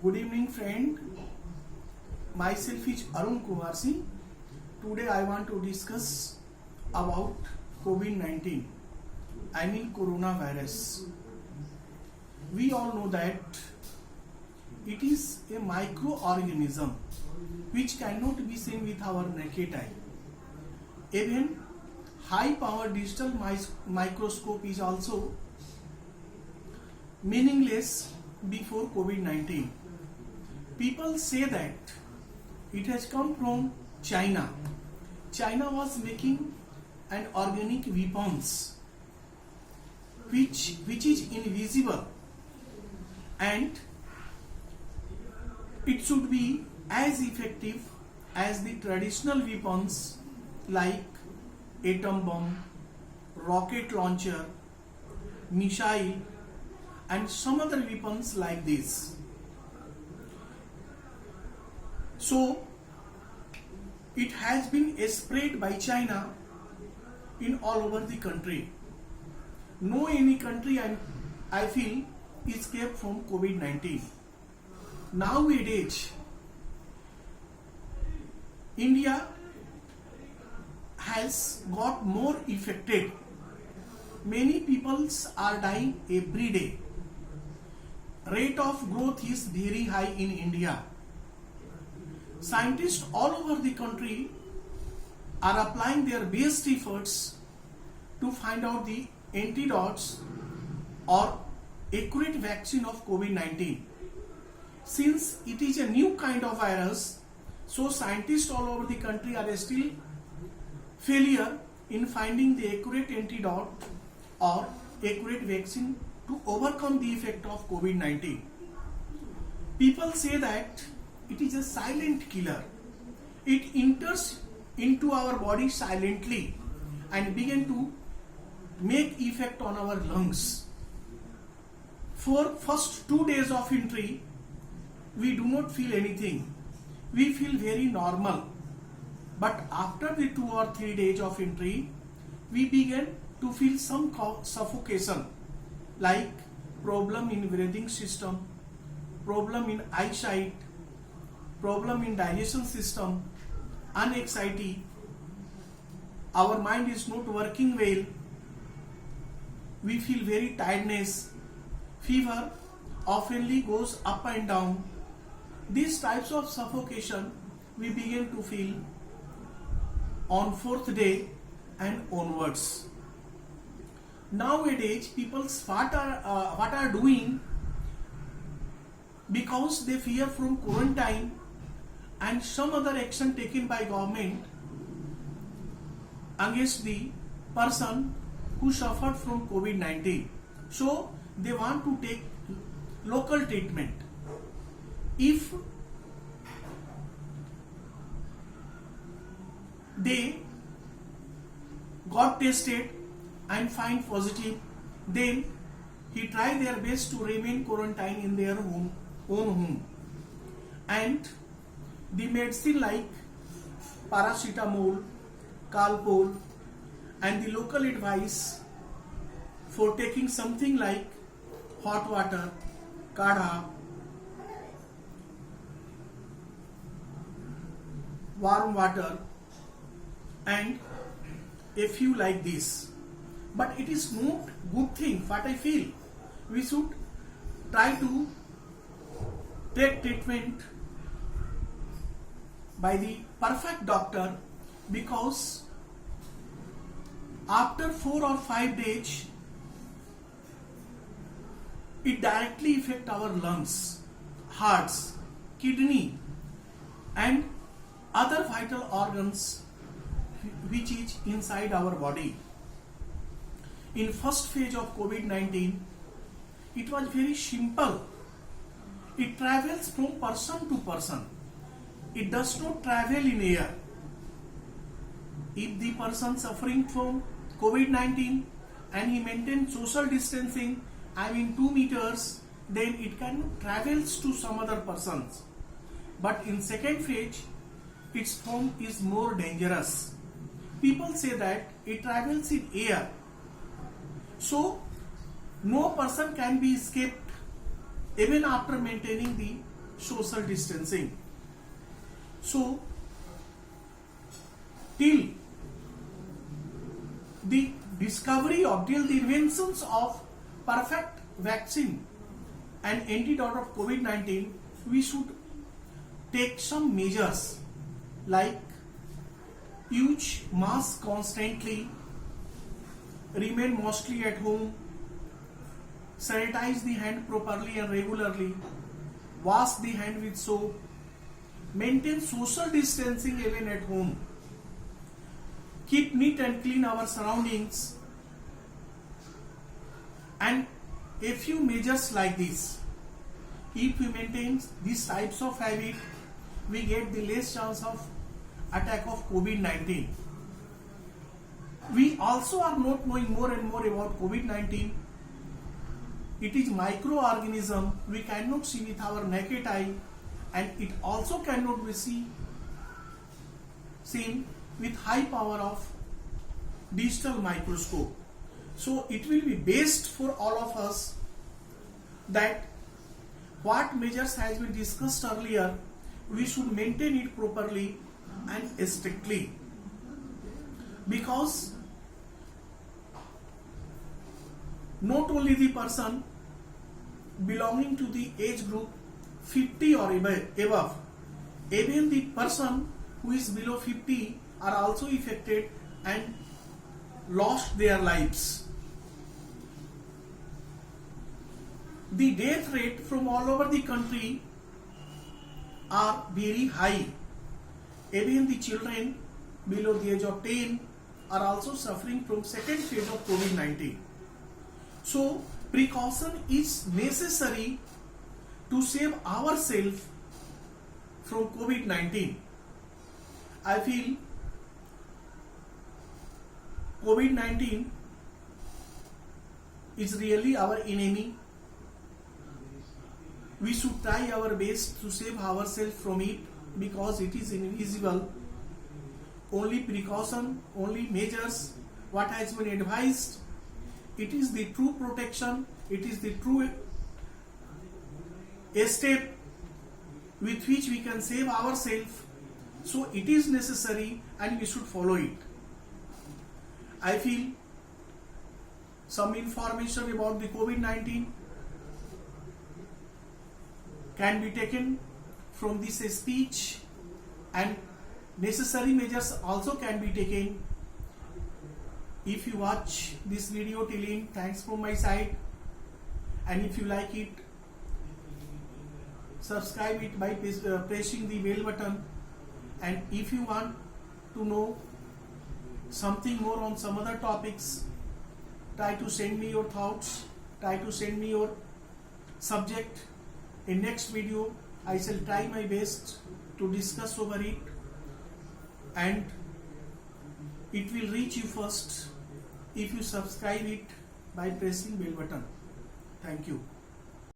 Good evening, friend. Myself is Arun Kumar Singh. Today I want to discuss about COVID-19. I mean coronavirus. We all know that it is a microorganism which cannot be seen with our naked eye. Even high-power digital microscope is also meaningless before COVID-19. People say that it has come from China. China was making an organic weapons which is invisible, and it should be as effective as the traditional weapons like atom bomb, rocket launcher, missile, and some other weapons like this. So it has been spread by China in all over the country. No any country I feel escaped from COVID-19. Nowadays, India has got more affected. Many people are dying every day. Rate of growth is very high in India. Scientists all over the country are applying their best efforts to find out the antidotes or accurate vaccine of COVID-19. Since it is a new kind of virus, so scientists all over the country are still failure in finding the accurate antidote or accurate vaccine to overcome the effect of COVID-19. People say that it is a silent killer. It enters into our body silently and begin to make effect on our lungs. For first 2 days of entry, we do not feel anything. We feel very normal. But after the 2 or 3 days of entry, we begin to feel some suffocation, like problem in breathing system, problem in eyesight, problem in digestion system, anxiety. Our mind is not working well. We feel very tiredness. Fever oftenly goes up and down. These types of suffocation we begin to feel on 4th day and onwards. Nowadays, people what are doing, because they fear from quarantine and some other action taken by government against the person who suffered from COVID-19. So they want to take local treatment. If they got tested and find positive, then he try their best to remain quarantined in their own home. And the medicine like paracetamol, Calpol, and the local advice for taking something like hot water, kadha, warm water, and a few like this. But it is not good thing. What I feel, we should try to take treatment by the perfect doctor, because after 4 or 5 days it directly affects our lungs, hearts, kidney, and other vital organs which is inside our body. In first phase of COVID-19, it was very simple. It travels from person to person. It does not travel in air. If the person suffering from COVID-19 and he maintains social distancing, 2 meters, then it can travels to some other persons. But in second phase, its form is more dangerous. People say that it travels in air. So no person can be escaped even after maintaining the social distancing. So, till the discovery of, till the inventions of perfect vaccine and antidote of COVID-19, we should take some measures like use mask constantly, remain mostly at home, sanitize the hand properly and regularly, wash the hand with soap, maintain social distancing even at home, keep neat and clean our surroundings, and a few measures like this. If we maintain these types of habit, we get the less chance of attack of COVID-19. We also are not knowing more and more about COVID-19. It is microorganism we cannot see with our naked eye, and it also cannot be seen with high power of digital microscope. So it will be best for all of us that what measures has been discussed earlier, we should maintain it properly and strictly, because not only the person belonging to the age group 50 or above, even the person who is below 50 are also affected and lost their lives. The death rate from all over the country are very high. Even the children below the age of 10 are also suffering from second phase of COVID-19. So, precaution is necessary to save ourselves from COVID-19. I feel COVID-19 is really our enemy. We should try our best to save ourselves from it, because it is invisible. Only precaution, only measures, what has been advised, it is the true protection, it is the true step with which we can save ourselves. So it is necessary and we should follow it. I feel some information about the COVID-19 can be taken from this speech, and necessary measures also can be taken. If you watch this video till end, thanks from my side, and if you like it, subscribe it by pressing the bell button. And if you want to know something more on some other topics, try to send me your thoughts, try to send me your subject. In next video, I shall try my best to discuss over it, and it will reach you first if you subscribe it by pressing bell button. Thank you.